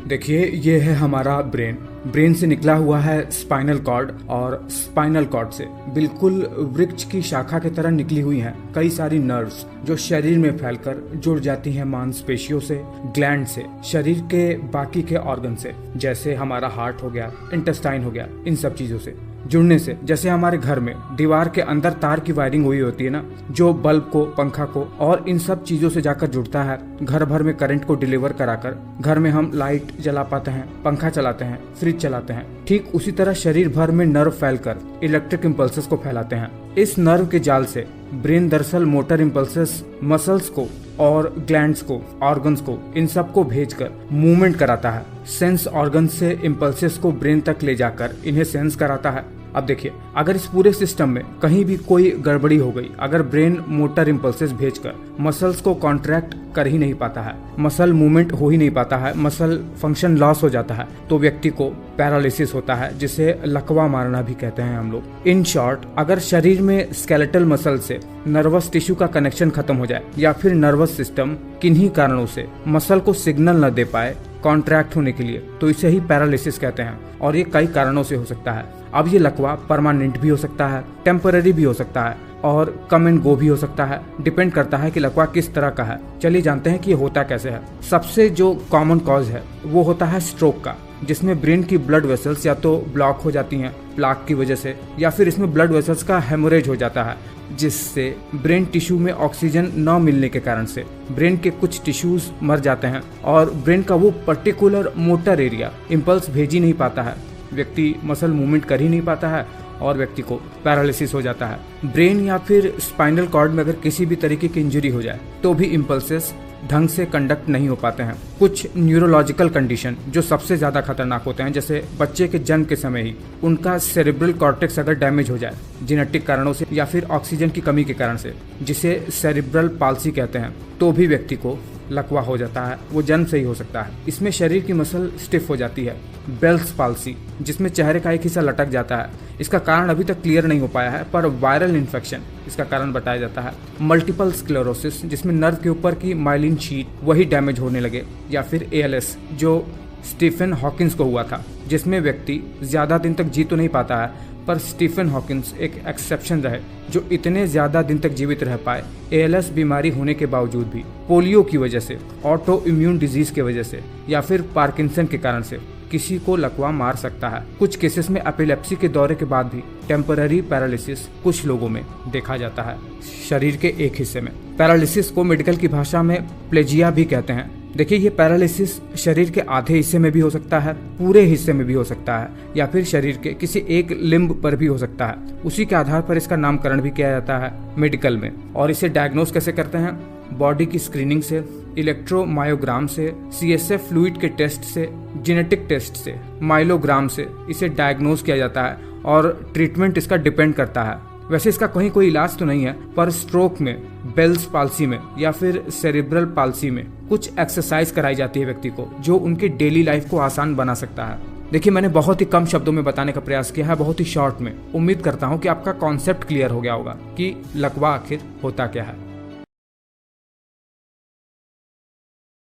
देखिए, ये है हमारा ब्रेन। ब्रेन से निकला हुआ है स्पाइनल कॉर्ड, और स्पाइनल कॉर्ड से बिल्कुल वृक्ष की शाखा की तरह निकली हुई हैं कई सारी नर्व्स जो शरीर में फैलकर जुड़ जाती हैं मांसपेशियों से, ग्लैंड से, शरीर के बाकी के ऑर्गन से, जैसे हमारा हार्ट हो गया, इंटेस्टाइन हो गया, इन सब चीजों से जुड़ने से। जैसे हमारे घर में दीवार के अंदर तार की वायरिंग हुई होती है ना, जो बल्ब को, पंखा को और इन सब चीजों से जाकर जुड़ता है, घर भर में करंट को डिलीवर कराकर घर में हम लाइट जला पाते हैं, पंखा चलाते हैं, फ्रिज चलाते हैं। ठीक उसी तरह शरीर भर में नर्व फैलकर इलेक्ट्रिक इम्पल्सेस को फैलाते हैं। इस नर्व के जाल से ब्रेन दरअसल मोटर इम्पल्सेस मसल्स को और ग्लैंड्स को, ऑर्गन्स को, इन सब को भेजकर मूवमेंट कराता है। सेंस ऑर्गन से इम्पल्सेस को ब्रेन तक ले जाकर इन्हें सेंस कराता है। अब देखिए, अगर इस पूरे सिस्टम में कहीं भी कोई गड़बड़ी हो गई, अगर ब्रेन मोटर इम्पल्सेस भेजकर मसल्स को कॉन्ट्रैक्ट कर ही नहीं पाता है, मसल मूवमेंट हो ही नहीं पाता है, मसल फंक्शन लॉस हो जाता है, तो व्यक्ति को पैरालिसिस होता है, जिसे लकवा मारना भी कहते हैं हम लोग। इन शॉर्ट, अगर शरीर में स्केलेटल मसल से नर्वस टिश्यू का कनेक्शन खत्म हो जाए, या फिर नर्वस सिस्टम किन्हीं कारणों से मसल को सिग्नल न दे पाए कॉन्ट्रैक्ट होने के लिए, तो इसे ही पैरालिसिस कहते हैं। और ये कई कारणों से हो सकता है। अब ये लकवा परमानेंट भी हो सकता है, टेम्पररी भी हो सकता है, और कम एंड गो भी हो सकता है। डिपेंड करता है कि लकवा किस तरह का है। चलिए जानते हैं कि ये होता कैसे है। सबसे जो कॉमन कॉज है वो होता है स्ट्रोक का, जिसमें ब्रेन की ब्लड वेसल्स या तो ब्लॉक हो जाती हैं प्लाक की वजह से, या फिर इसमें ब्लड वेसल्स का हेमोरेज हो जाता है, जिससे ब्रेन टिश्यू में ऑक्सीजन न मिलने के कारण से ब्रेन के कुछ टिश्यूज मर जाते हैं, और ब्रेन का वो पर्टिकुलर मोटर एरिया इम्पल्स भेज ही नहीं पाता है, व्यक्ति मसल मूवमेंट कर ही नहीं पाता है, और व्यक्ति को पैरालिसिस हो जाता है। ब्रेन या फिर स्पाइनल कॉर्ड में अगर किसी भी तरीके की इंजरी हो जाए तो भी इम्पल्सेस ढंग से कंडक्ट नहीं हो पाते हैं। कुछ न्यूरोलॉजिकल कंडीशन जो सबसे ज्यादा खतरनाक होते हैं, जैसे बच्चे के जन्म के समय ही उनका सेरेब्रल कॉर्टेक्स अगर डैमेज हो जाए जेनेटिक कारणों से या फिर ऑक्सीजन की कमी के कारण से, जिसे सेरेब्रल पाल्सी कहते हैं, तो भी व्यक्ति को लकवा हो जाता है। वो जन्म से ही हो सकता है। इसमें शरीर की मसल स्टिफ हो जाती है। बेल्स पाल्सी, जिसमें चेहरे का एक हिस्सा लटक जाता है, इसका कारण अभी तक क्लियर नहीं हो पाया है, पर वायरल इन्फेक्शन इसका कारण बताया जाता है। मल्टीपल स्क्लेरोसिस, जिसमें नर्व के ऊपर की माइलिन शीट वही डैमेज होने लगे, या फिर ALS जो स्टीफन हॉकिंस को हुआ था, जिसमें व्यक्ति ज्यादा दिन तक जी तो नहीं पाता है, पर स्टीफन हॉकिंस एक एक्सेप्शन रहे जो इतने ज्यादा दिन तक जीवित रह पाए ALS बीमारी होने के बावजूद भी। पोलियो की वजह से, ऑटो इम्यून डिजीज की वजह से, या फिर पार्किंसन के कारण से किसी को लकवा मार सकता है। कुछ केसेस में एपिलेप्सी के दौरे के बाद भी टेम्पररी पैरालिसिस कुछ लोगों में देखा जाता है, शरीर के एक हिस्से में। पैरालिसिस को मेडिकल की भाषा में प्लेजिया भी कहते हैं। देखिए, ये पैरालिसिस शरीर के आधे हिस्से में भी हो सकता है, पूरे हिस्से में भी हो सकता है, या फिर शरीर के किसी एक लिम्ब पर भी हो सकता है। उसी के आधार पर इसका नामकरण भी किया जाता है मेडिकल में। और इसे डायग्नोस कैसे करते हैं? बॉडी की स्क्रीनिंग से, इलेक्ट्रोमायोग्राम से, CSF फ्लूइड के टेस्ट से, जेनेटिक टेस्ट से, माइलोग्राम से इसे डायग्नोस किया जाता है, और ट्रीटमेंट इसका डिपेंड करता है। वैसे इसका कहीं कोई इलाज तो नहीं है, पर स्ट्रोक में, बेल्स पाल्सी में या फिर सेरेब्रल पाल्सी में कुछ एक्सरसाइज कराई जाती है व्यक्ति को, जो उनकी डेली लाइफ को आसान बना सकता है। देखिए, मैंने बहुत ही कम शब्दों में बताने का प्रयास किया है, बहुत ही शॉर्ट में। उम्मीद करता हूँ कि आपका कॉन्सेप्ट क्लियर हो गया होगा कि लकवा आखिर होता क्या है।